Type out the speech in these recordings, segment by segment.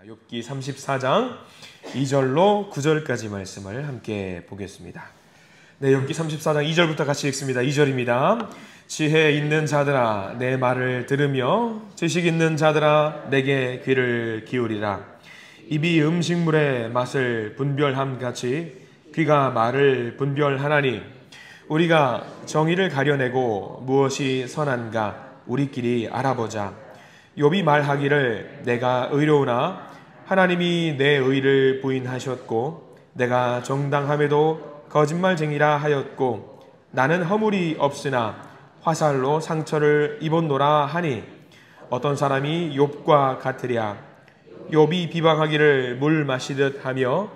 욥기 34장 2절로 9절까지 말씀을 함께 보겠습니다. 네, 욥기 34장 2절부터 같이 읽습니다. 2절입니다. 지혜 있는 자들아 내 말을 들으며 지식 있는 자들아 내게 귀를 기울이라. 입이 음식물의 맛을 분별함 같이 귀가 말을 분별하나니 우리가 정의를 가려내고 무엇이 선한가 우리끼리 알아보자. 욥이 말하기를 내가 의로우나 하나님이 내 의를 부인하셨고 내가 정당함에도 거짓말쟁이라 하였고 나는 허물이 없으나 화살로 상처를 입었노라 하니 어떤 사람이 욥과 같으랴. 욥이 비방하기를 물 마시듯 하며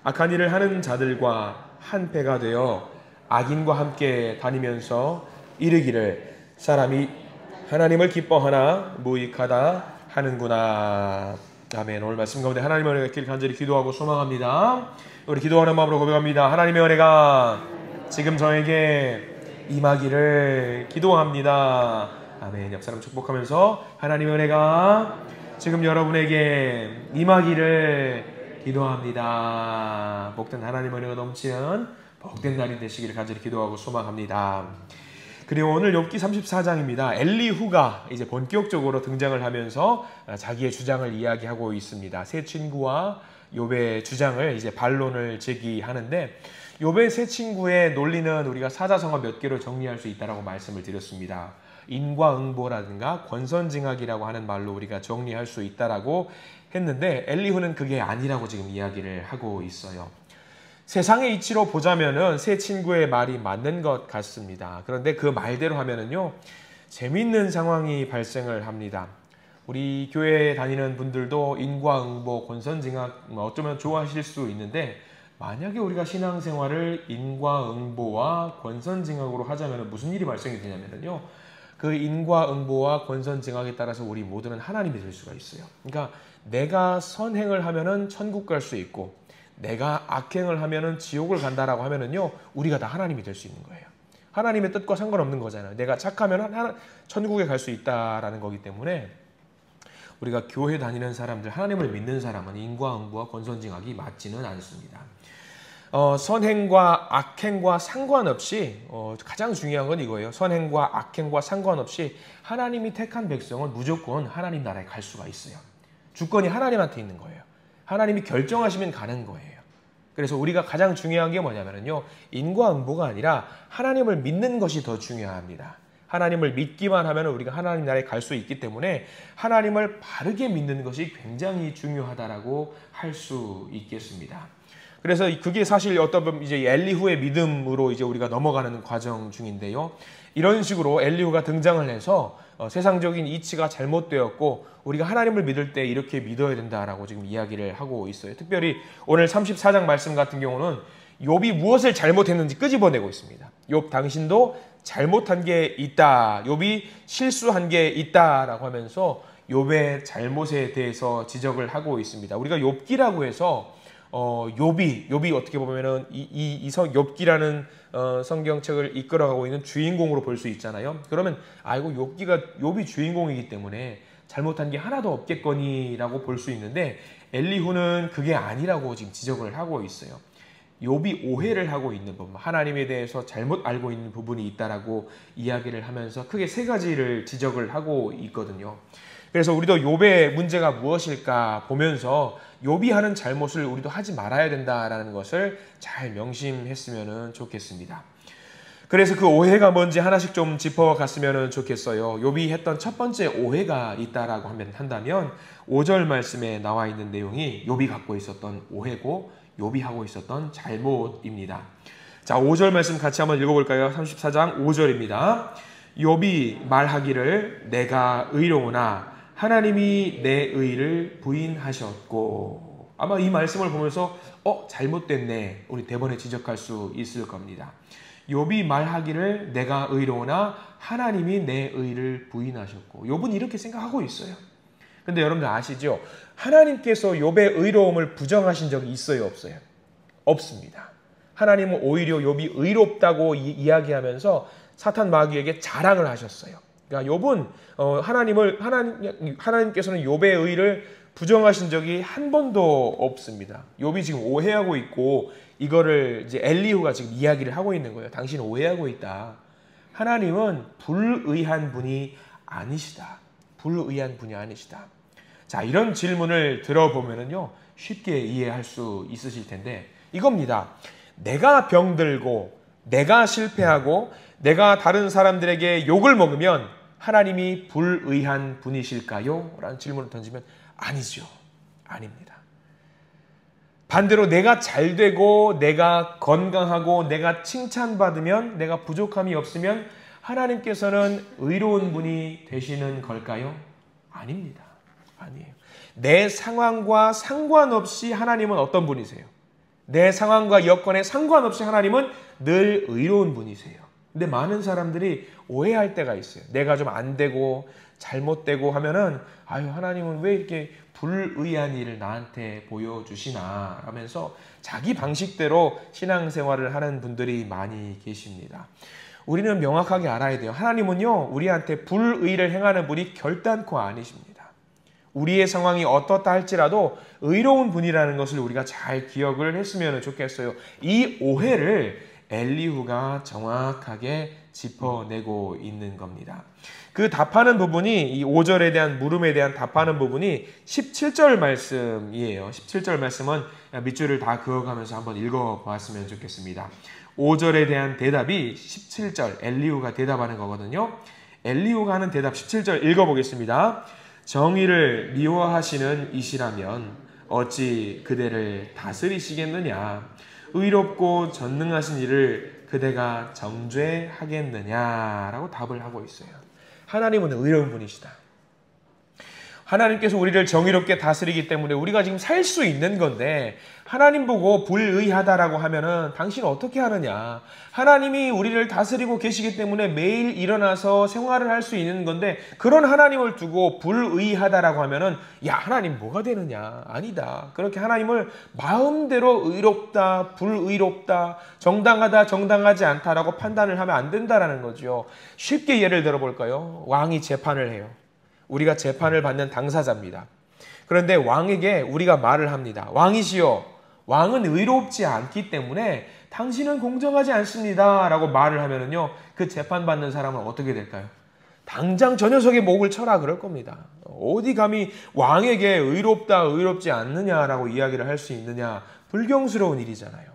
악한 일을 하는 자들과 한패가 되어 악인과 함께 다니면서 이르기를 사람이 하나님을 기뻐하나 무익하다 하는구나. 아멘. 오늘 말씀 가운데 하나님의 은혜가 있길 간절히 기도하고 소망합니다. 우리 기도하는 마음으로 고백합니다. 하나님의 은혜가 지금 저에게 임하기를 기도합니다. 아멘. 옆 사람 축복하면서 하나님의 은혜가 지금 여러분에게 임하기를 기도합니다. 복된 하나님의 은혜가 넘치는 복된 날이 되시기를 간절히 기도하고 소망합니다. 그리고 오늘 욥기 34장입니다. 엘리후가 이제 본격적으로 등장을 하면서 자기의 주장을 이야기하고 있습니다. 세 친구와 욥의 주장을 이제 반론을 제기하는데 욥의 세 친구의 논리는 우리가 사자성어 몇 개로 정리할 수 있다라고 말씀을 드렸습니다. 인과응보라든가 권선징악이라고 하는 말로 우리가 정리할 수 있다라고 했는데 엘리후는 그게 아니라고 지금 이야기를 하고 있어요. 세상의 이치로 보자면은 세 친구의 말이 맞는 것 같습니다. 그런데 그 말대로 하면은요, 재미있는 상황이 발생을 합니다. 우리 교회에 다니는 분들도 인과응보, 권선징악 어쩌면 좋아하실 수 있는데 만약에 우리가 신앙생활을 인과응보와 권선징악으로 하자면 무슨 일이 발생이 되냐면요, 그 인과응보와 권선징악에 따라서 우리 모두는 하나님이 될 수가 있어요. 그러니까 내가 선행을 하면은 천국 갈 수 있고 내가 악행을 하면은 지옥을 간다라고 하면은요, 우리가 다 하나님이 될 수 있는 거예요. 하나님의 뜻과 상관없는 거잖아요. 내가 착하면 천국에 갈 수 있다라는 거기 때문에 우리가 교회 다니는 사람들, 하나님을 믿는 사람은 인과응보와 권선징악이 맞지는 않습니다. 선행과 악행과 상관없이 가장 중요한 건 이거예요. 선행과 악행과 상관없이 하나님이 택한 백성은 무조건 하나님 나라에 갈 수가 있어요. 주권이 하나님한테 있는 거예요. 하나님이 결정하시면 가는 거예요. 그래서 우리가 가장 중요한 게 뭐냐면요, 인과응보가 아니라 하나님을 믿는 것이 더 중요합니다. 하나님을 믿기만 하면 우리가 하나님 나라에 갈 수 있기 때문에 하나님을 바르게 믿는 것이 굉장히 중요하다라고 할 수 있겠습니다. 그래서 그게 사실 어떤 보면 이제 엘리후의 믿음으로 이제 우리가 넘어가는 과정 중인데요. 이런 식으로 엘리후가 등장을 해서 세상적인 이치가 잘못되었고 우리가 하나님을 믿을 때 이렇게 믿어야 된다라고 지금 이야기를 하고 있어요. 특별히 오늘 34장 말씀 같은 경우는 욥이 무엇을 잘못했는지 끄집어내고 있습니다. 욥 당신도 잘못한 게 있다. 욥이 실수한 게 있다라고 하면서 욥의 잘못에 대해서 지적을 하고 있습니다. 우리가 욥기라고 해서 욥이 어떻게 보면은 욥기라는 성경책을 이끌어가고 있는 주인공으로 볼 수 있잖아요. 그러면 욥이 주인공이기 때문에 잘못한 게 하나도 없겠거니라고 볼 수 있는데 엘리후는 그게 아니라고 지금 지적을 하고 있어요. 욥이 오해를 하고 있는 부분, 하나님에 대해서 잘못 알고 있는 부분이 있다라고 이야기를 하면서 크게 세 가지를 지적을 하고 있거든요. 그래서 우리도 욥의 문제가 무엇일까 보면서 욥이 하는 잘못을 우리도 하지 말아야 된다라는 것을 잘 명심했으면 좋겠습니다. 그래서 그 오해가 뭔지 하나씩 좀 짚어갔으면 좋겠어요. 욥이 했던 첫 번째 오해가 있다라고 한다면 5절 말씀에 나와 있는 내용이 욥이 갖고 있었던 오해고 욥이 하고 있었던 잘못입니다. 자, 5절 말씀 같이 한번 읽어볼까요? 34장 5절입니다. 욥이 말하기를 내가 의로우나 하나님이 내 의를 부인하셨고. 아마 이 말씀을 보면서 잘못됐네, 우리 대번에 지적할 수 있을 겁니다. 욥이 말하기를 내가 의로우나 하나님이 내 의를 부인하셨고. 욥은 이렇게 생각하고 있어요. 근데 여러분들 아시죠? 하나님께서 욥의 의로움을 부정하신 적이 있어요, 없어요? 없습니다. 하나님은 오히려 욥이 의롭다고 이야기하면서 사탄 마귀에게 자랑을 하셨어요. 그러니까 욥은 하나님께서는 욥의 의를 부정하신 적이 한 번도 없습니다. 욥이 지금 오해하고 있고 이거를 이제 엘리후가 지금 이야기를 하고 있는 거예요. 당신 오해하고 있다. 하나님은 불의한 분이 아니시다. 불의한 분이 아니시다. 자, 이런 질문을 들어보면은요, 쉽게 이해할 수 있으실 텐데 이겁니다. 내가 병들고 내가 실패하고 내가 다른 사람들에게 욕을 먹으면 하나님이 불의한 분이실까요? 라는 질문을 던지면 아니죠. 아닙니다. 반대로 내가 잘 되고 내가 건강하고 내가 칭찬받으면 내가 부족함이 없으면 하나님께서는 의로운 분이 되시는 걸까요? 아닙니다. 아니에요. 내 상황과 상관없이 하나님은 어떤 분이세요? 내 상황과 여건에 상관없이 하나님은 늘 의로운 분이세요. 근데 많은 사람들이 오해할 때가 있어요. 내가 좀 안 되고 잘못되고 하면은 아유, 하나님은 왜 이렇게 불의한 일을 나한테 보여주시나 하면서 자기 방식대로 신앙생활을 하는 분들이 많이 계십니다. 우리는 명확하게 알아야 돼요. 하나님은요, 우리한테 불의를 행하는 분이 결단코 아니십니다. 우리의 상황이 어떻다 할지라도 의로운 분이라는 것을 우리가 잘 기억을 했으면 좋겠어요. 이 오해를 엘리후가 정확하게 짚어내고 있는 겁니다. 그 답하는 부분이 이 5절에 대한 물음에 대한 답하는 부분이 17절 말씀이에요. 17절 말씀은 밑줄을 다 그어가면서 한번 읽어봤으면 좋겠습니다. 5절에 대한 대답이 17절 엘리후가 대답하는 거거든요. 엘리후가 하는 대답 17절 읽어보겠습니다. 정의를 미워하시는 이시라면 어찌 그대를 다스리시겠느냐? 의롭고 전능하신 이를 그대가 정죄하겠느냐라고 답을 하고 있어요. 하나님은 의로운 분이시다. 하나님께서 우리를 정의롭게 다스리기 때문에 우리가 지금 살 수 있는 건데 하나님 보고 불의하다라고 하면은 당신 어떻게 하느냐. 하나님이 우리를 다스리고 계시기 때문에 매일 일어나서 생활을 할 수 있는 건데 그런 하나님을 두고 불의하다라고 하면은 야, 하나님 뭐가 되느냐. 아니다. 그렇게 하나님을 마음대로 의롭다, 불의롭다, 정당하다, 정당하지 않다라고 판단을 하면 안 된다라는 거죠. 쉽게 예를 들어볼까요? 왕이 재판을 해요. 우리가 재판을 받는 당사자입니다. 그런데 왕에게 우리가 말을 합니다. 왕이시여, 왕은 의롭지 않기 때문에 당신은 공정하지 않습니다 라고 말을 하면은요, 그 재판받는 사람은 어떻게 될까요? 당장 저 녀석의 목을 쳐라 그럴 겁니다. 어디 감히 왕에게 의롭다, 의롭지 않느냐라고 이야기를 할 수 있느냐. 불경스러운 일이잖아요.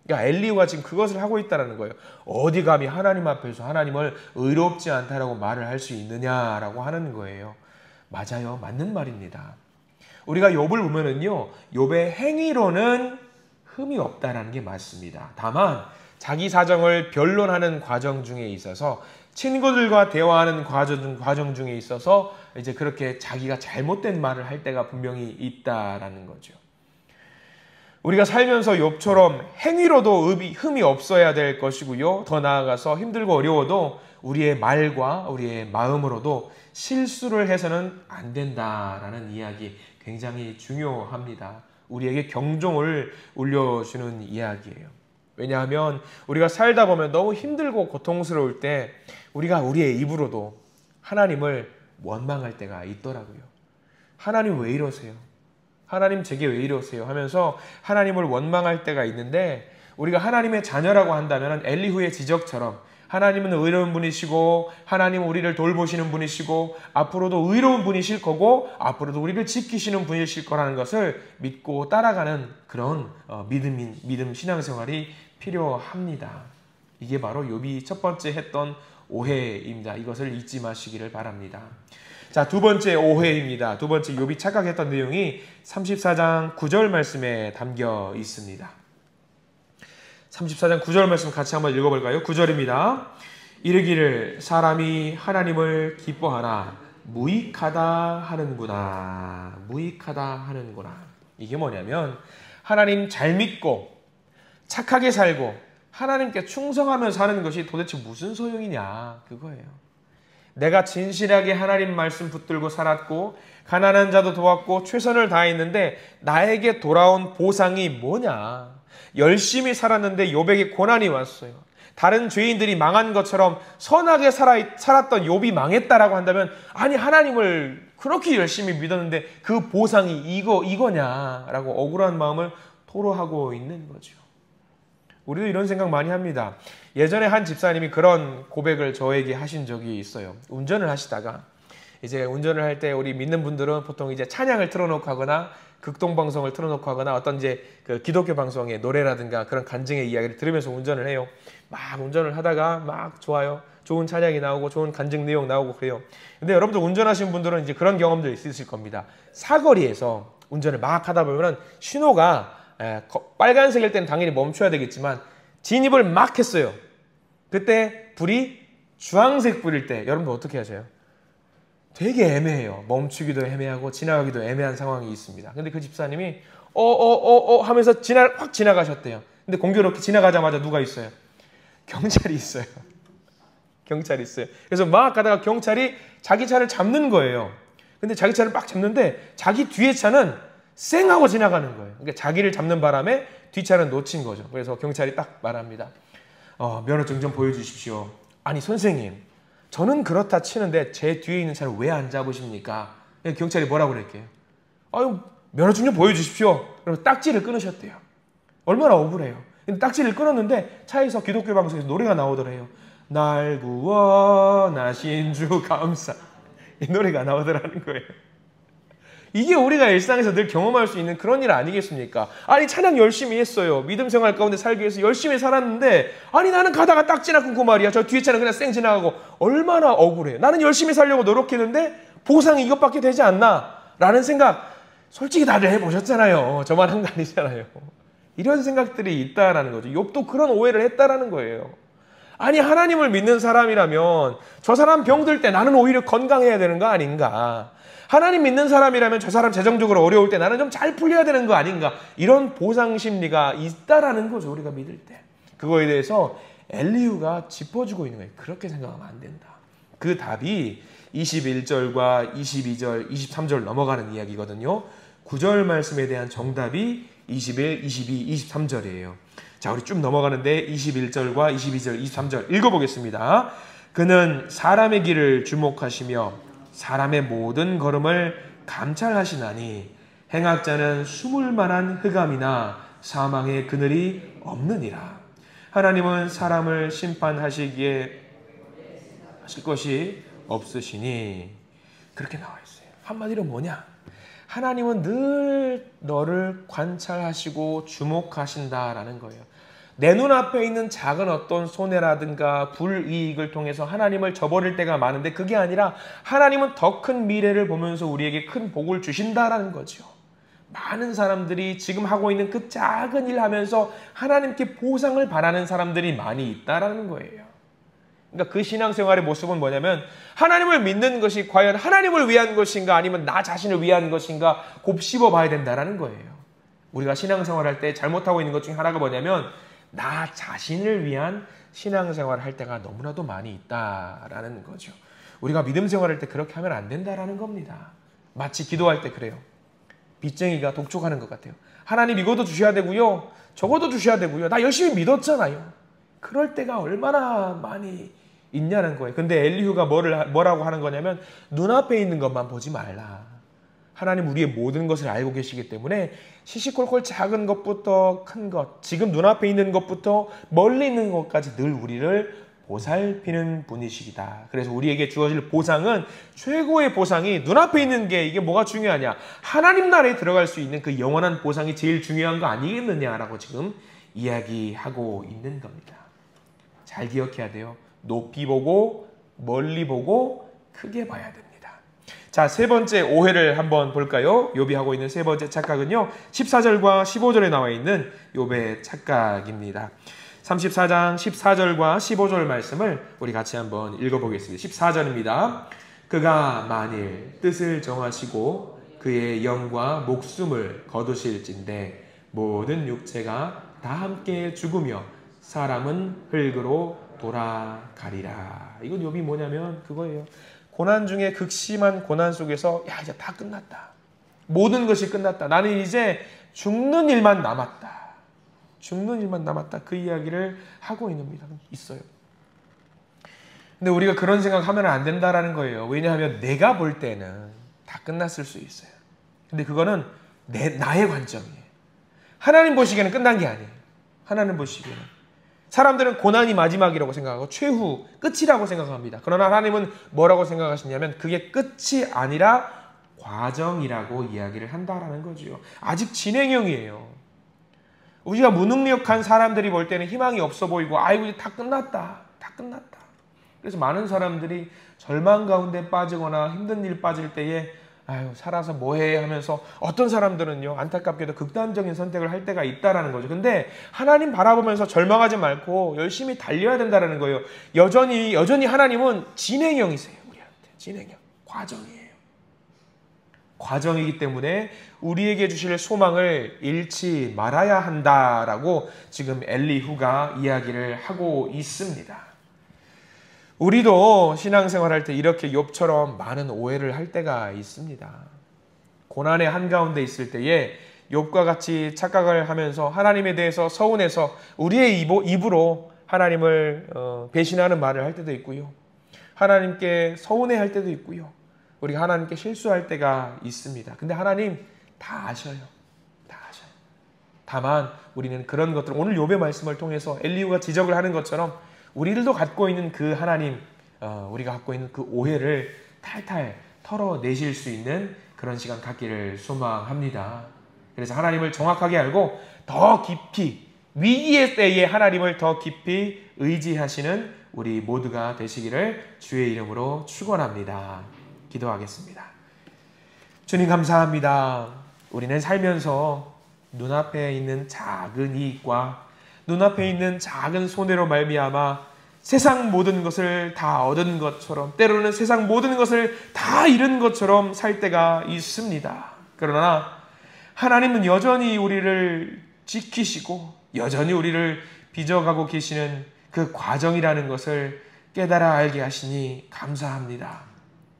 그러니까 엘리후가 지금 그것을 하고 있다는 거예요. 어디 감히 하나님 앞에서 하나님을 의롭지 않다라고 말을 할 수 있느냐라고 하는 거예요. 맞아요. 맞는 말입니다. 우리가 욥을 보면은요, 욥의 행위로는 흠이 없다라는 게 맞습니다. 다만 자기 사정을 변론하는 과정 중에 있어서 친구들과 대화하는 과정 중에 있어서 이제 그렇게 자기가 잘못된 말을 할 때가 분명히 있다라는 거죠. 우리가 살면서 욥처럼 행위로도 흠이 없어야 될 것이고요. 더 나아가서 힘들고 어려워도 우리의 말과 우리의 마음으로도 실수를 해서는 안 된다라는 이야기 굉장히 중요합니다. 우리에게 경종을 울려주는 이야기예요. 왜냐하면 우리가 살다 보면 너무 힘들고 고통스러울 때 우리가 우리의 입으로도 하나님을 원망할 때가 있더라고요. 하나님 왜 이러세요? 하나님 제게 왜 이러세요? 하면서 하나님을 원망할 때가 있는데 우리가 하나님의 자녀라고 한다면 엘리후의 지적처럼 하나님은 의로운 분이시고 하나님은 우리를 돌보시는 분이시고 앞으로도 의로운 분이실 거고 앞으로도 우리를 지키시는 분이실 거라는 것을 믿고 따라가는 그런 믿음 신앙생활이 필요합니다. 이게 바로 욥이 첫 번째 했던 오해입니다. 이것을 잊지 마시기를 바랍니다. 자, 두 번째 오해입니다. 두 번째 욥이 착각했던 내용이 34장 9절 말씀에 담겨 있습니다. 34장 9절 말씀 같이 한번 읽어볼까요? 9절입니다. 이르기를 사람이 하나님을 기뻐하나 무익하다 하는구나. 무익하다 하는구나. 이게 뭐냐면 하나님 잘 믿고 착하게 살고 하나님께 충성하며 사는 것이 도대체 무슨 소용이냐. 그거예요. 내가 진실하게 하나님 말씀 붙들고 살았고 가난한 자도 도왔고 최선을 다했는데 나에게 돌아온 보상이 뭐냐. 열심히 살았는데 욥에게 고난이 왔어요. 다른 죄인들이 망한 것처럼 선하게 살았던 욥이 망했다라고 한다면 아니 하나님을 그렇게 열심히 믿었는데 그 보상이 이거냐라고 억울한 마음을 토로하고 있는 거죠. 우리도 이런 생각 많이 합니다. 예전에 한 집사님이 그런 고백을 저에게 하신 적이 있어요. 운전을 하시다가 이제 운전을 할 때 우리 믿는 분들은 보통 이제 찬양을 틀어놓고 하거나 극동방송을 틀어놓고 하거나 어떤 이제 그 기독교 방송의 노래라든가 그런 간증의 이야기를 들으면서 운전을 해요. 막 운전을 하다가 막 좋아요. 좋은 찬양이 나오고 좋은 간증 내용 나오고 그래요. 근데 여러분들 운전하시는 분들은 이제 그런 경험도 있으실 겁니다. 사거리에서 운전을 막 하다 보면은 신호가 빨간색일 때는 당연히 멈춰야 되겠지만 진입을 막 했어요. 그때 불이 주황색 불일 때 여러분들 어떻게 하세요? 되게 애매해요. 멈추기도 애매하고 지나가기도 애매한 상황이 있습니다. 근데 그 집사님이 하면서 확 지나가셨대요. 근데 공교롭게 지나가자마자 누가 있어요? 경찰이 있어요. 경찰이 있어요. 그래서 막 가다가 경찰이 자기 차를 잡는 거예요. 근데 자기 차를 막 잡는데 자기 뒤에 차는 쌩 하고 지나가는 거예요. 그러니까 자기를 잡는 바람에 뒷차는 놓친 거죠. 그래서 경찰이 딱 말합니다. 면허증 좀 보여주십시오. 아니 선생님, 저는 그렇다 치는데 제 뒤에 있는 차를 왜 안 잡으십니까? 경찰이 뭐라고 그랬게요? 아유, 면허증 좀 보여주십시오. 그래서 딱지를 끊으셨대요. 얼마나 억울해요. 근데 딱지를 끊었는데 차에서 기독교 방송에서 노래가 나오더래요. 날 구원하신 주 감사. 이 노래가 나오더라는 거예요. 이게 우리가 일상에서 늘 경험할 수 있는 그런 일 아니겠습니까? 아니 찬양 열심히 했어요. 믿음 생활 가운데 살기 위해서 열심히 살았는데 아니 나는 가다가 딱지나 끊고 말이야. 저 뒤에 차는 그냥 쌩 지나가고 얼마나 억울해요. 나는 열심히 살려고 노력했는데 보상이 이것밖에 되지 않나? 라는 생각 솔직히 다들 해보셨잖아요. 저만 한 거 아니잖아요. 이런 생각들이 있다라는 거죠. 욥도 그런 오해를 했다라는 거예요. 아니 하나님을 믿는 사람이라면 저 사람 병들 때 나는 오히려 건강해야 되는 거 아닌가? 하나님 믿는 사람이라면 저 사람 재정적으로 어려울 때 나는 좀 잘 풀려야 되는 거 아닌가? 이런 보상 심리가 있다라는 거죠. 우리가 믿을 때. 그거에 대해서 엘리후가 짚어주고 있는 거예요. 그렇게 생각하면 안 된다. 그 답이 21절과 22절, 23절 넘어가는 이야기거든요. 9절 말씀에 대한 정답이 21, 22, 23절이에요. 자, 우리 쭉 넘어가는데 21절과 22절, 23절 읽어보겠습니다. 그는 사람의 길을 주목하시며 사람의 모든 걸음을 감찰하시나니 행악자는 숨을 만한 흑암이나 사망의 그늘이 없느니라. 하나님은 사람을 심판하시기에 하실 것이 없으시니 그렇게 나와 있어요. 한마디로 뭐냐? 하나님은 늘 너를 관찰하시고 주목하신다라는 거예요. 내 눈앞에 있는 작은 어떤 손해라든가 불이익을 통해서 하나님을 저버릴 때가 많은데 그게 아니라 하나님은 더 큰 미래를 보면서 우리에게 큰 복을 주신다라는 거죠. 많은 사람들이 지금 하고 있는 그 작은 일 하면서 하나님께 보상을 바라는 사람들이 많이 있다라는 거예요. 그러니까 그 신앙생활의 모습은 뭐냐면 하나님을 믿는 것이 과연 하나님을 위한 것인가 아니면 나 자신을 위한 것인가 곱씹어 봐야 된다라는 거예요. 우리가 신앙생활할 때 잘못하고 있는 것 중에 하나가 뭐냐면 나 자신을 위한 신앙생활을 할 때가 너무나도 많이 있다라는 거죠. 우리가 믿음 생활할 때 그렇게 하면 안 된다라는 겁니다. 마치 기도할 때 그래요. 빚쟁이가 독촉하는 것 같아요. 하나님 이것도 주셔야 되고요. 저것도 주셔야 되고요. 나 열심히 믿었잖아요. 그럴 때가 얼마나 많이 있냐는 거예요. 근데 엘리후가 뭐라고 하는 거냐면 눈앞에 있는 것만 보지 말라. 하나님 우리의 모든 것을 알고 계시기 때문에 시시콜콜 작은 것부터 큰 것, 지금 눈앞에 있는 것부터 멀리 있는 것까지 늘 우리를 보살피는 분이시다. 그래서 우리에게 주어질 보상은 최고의 보상이 눈앞에 있는 게 이게 뭐가 중요하냐? 하나님 나라에 들어갈 수 있는 그 영원한 보상이 제일 중요한 거 아니겠느냐라고 지금 이야기하고 있는 겁니다. 잘 기억해야 돼요. 높이 보고 멀리 보고 크게 봐야 됩니다. 자, 세 번째 오해를 한번 볼까요? 욥이 하고 있는 세 번째 착각은요. 14절과 15절에 나와 있는 욥의 착각입니다. 34장 14절과 15절 말씀을 우리 같이 한번 읽어보겠습니다. 14절입니다. 그가 만일 뜻을 정하시고 그의 영과 목숨을 거두실진대 모든 육체가 다 함께 죽으며 사람은 흙으로 돌아가리라. 이건 욥이 뭐냐면 그거예요. 고난 중에 극심한 고난 속에서 야 이제 다 끝났다. 모든 것이 끝났다. 나는 이제 죽는 일만 남았다. 죽는 일만 남았다. 그 이야기를 하고 있어요. 근데 우리가 그런 생각하면 안 된다라는 거예요. 왜냐하면 내가 볼 때는 다 끝났을 수 있어요. 근데 그거는 나의 관점이에요. 하나님 보시기에는 끝난 게 아니에요. 하나님 보시기에는. 사람들은 고난이 마지막이라고 생각하고 최후 끝이라고 생각합니다. 그러나 하나님은 뭐라고 생각하시냐면 그게 끝이 아니라 과정이라고 이야기를 한다라는 거죠. 아직 진행형이에요. 우리가 무능력한 사람들이 볼 때는 희망이 없어 보이고 아이고 이제 다 끝났다. 그래서 많은 사람들이 절망 가운데 빠지거나 힘든 일 빠질 때에 아유 살아서 뭐해 하면서 어떤 사람들은요 안타깝게도 극단적인 선택을 할 때가 있다라는 거죠. 근데 하나님 바라보면서 절망하지 말고 열심히 달려야 된다라는 거예요. 여전히 하나님은 진행형이세요. 우리한테 진행형 과정이에요. 과정이기 때문에 우리에게 주실 소망을 잃지 말아야 한다라고 지금 엘리후가 이야기를 하고 있습니다. 우리도 신앙생활할 때 이렇게 욥처럼 많은 오해를 할 때가 있습니다. 고난의 한가운데 있을 때에 욥과 같이 착각을 하면서 하나님에 대해서 서운해서 우리의 입으로 하나님을 배신하는 말을 할 때도 있고요. 하나님께 서운해할 때도 있고요. 우리가 하나님께 실수할 때가 있습니다. 근데 하나님 다 아셔요. 다 아셔요. 다만 우리는 그런 것들 오늘 욥의 말씀을 통해서 엘리후가 지적을 하는 것처럼 우리들도 갖고 있는 그 하나님, 우리가 갖고 있는 그 오해를 탈탈 털어내실 수 있는 그런 시간 갖기를 소망합니다. 그래서 하나님을 정확하게 알고 더 깊이 위기의 때에 하나님을 더 깊이 의지하시는 우리 모두가 되시기를 주의 이름으로 축원합니다. 기도하겠습니다. 주님 감사합니다. 우리는 살면서 눈앞에 있는 작은 이익과 눈앞에 있는 작은 손해로 말미암아 세상 모든 것을 다 얻은 것처럼 때로는 세상 모든 것을 다 잃은 것처럼 살 때가 있습니다. 그러나 하나님은 여전히 우리를 지키시고 여전히 우리를 빚어가고 계시는 그 과정이라는 것을 깨달아 알게 하시니 감사합니다.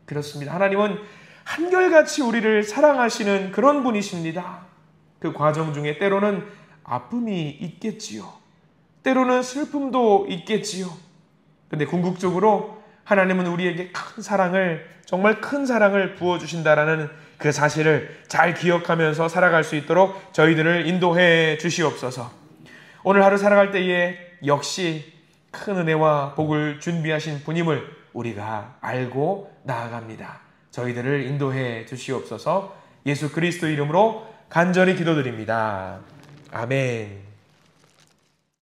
그렇습니다. 하나님은 한결같이 우리를 사랑하시는 그런 분이십니다. 그 과정 중에 때로는 아픔이 있겠지요. 때로는 슬픔도 있겠지요. 근데 궁극적으로 하나님은 우리에게 큰 사랑을 정말 큰 사랑을 부어주신다라는 그 사실을 잘 기억하면서 살아갈 수 있도록 저희들을 인도해 주시옵소서. 오늘 하루 살아갈 때에 역시 큰 은혜와 복을 준비하신 분임을 우리가 알고 나아갑니다. 저희들을 인도해 주시옵소서. 예수 그리스도 이름으로 간절히 기도드립니다. 아멘.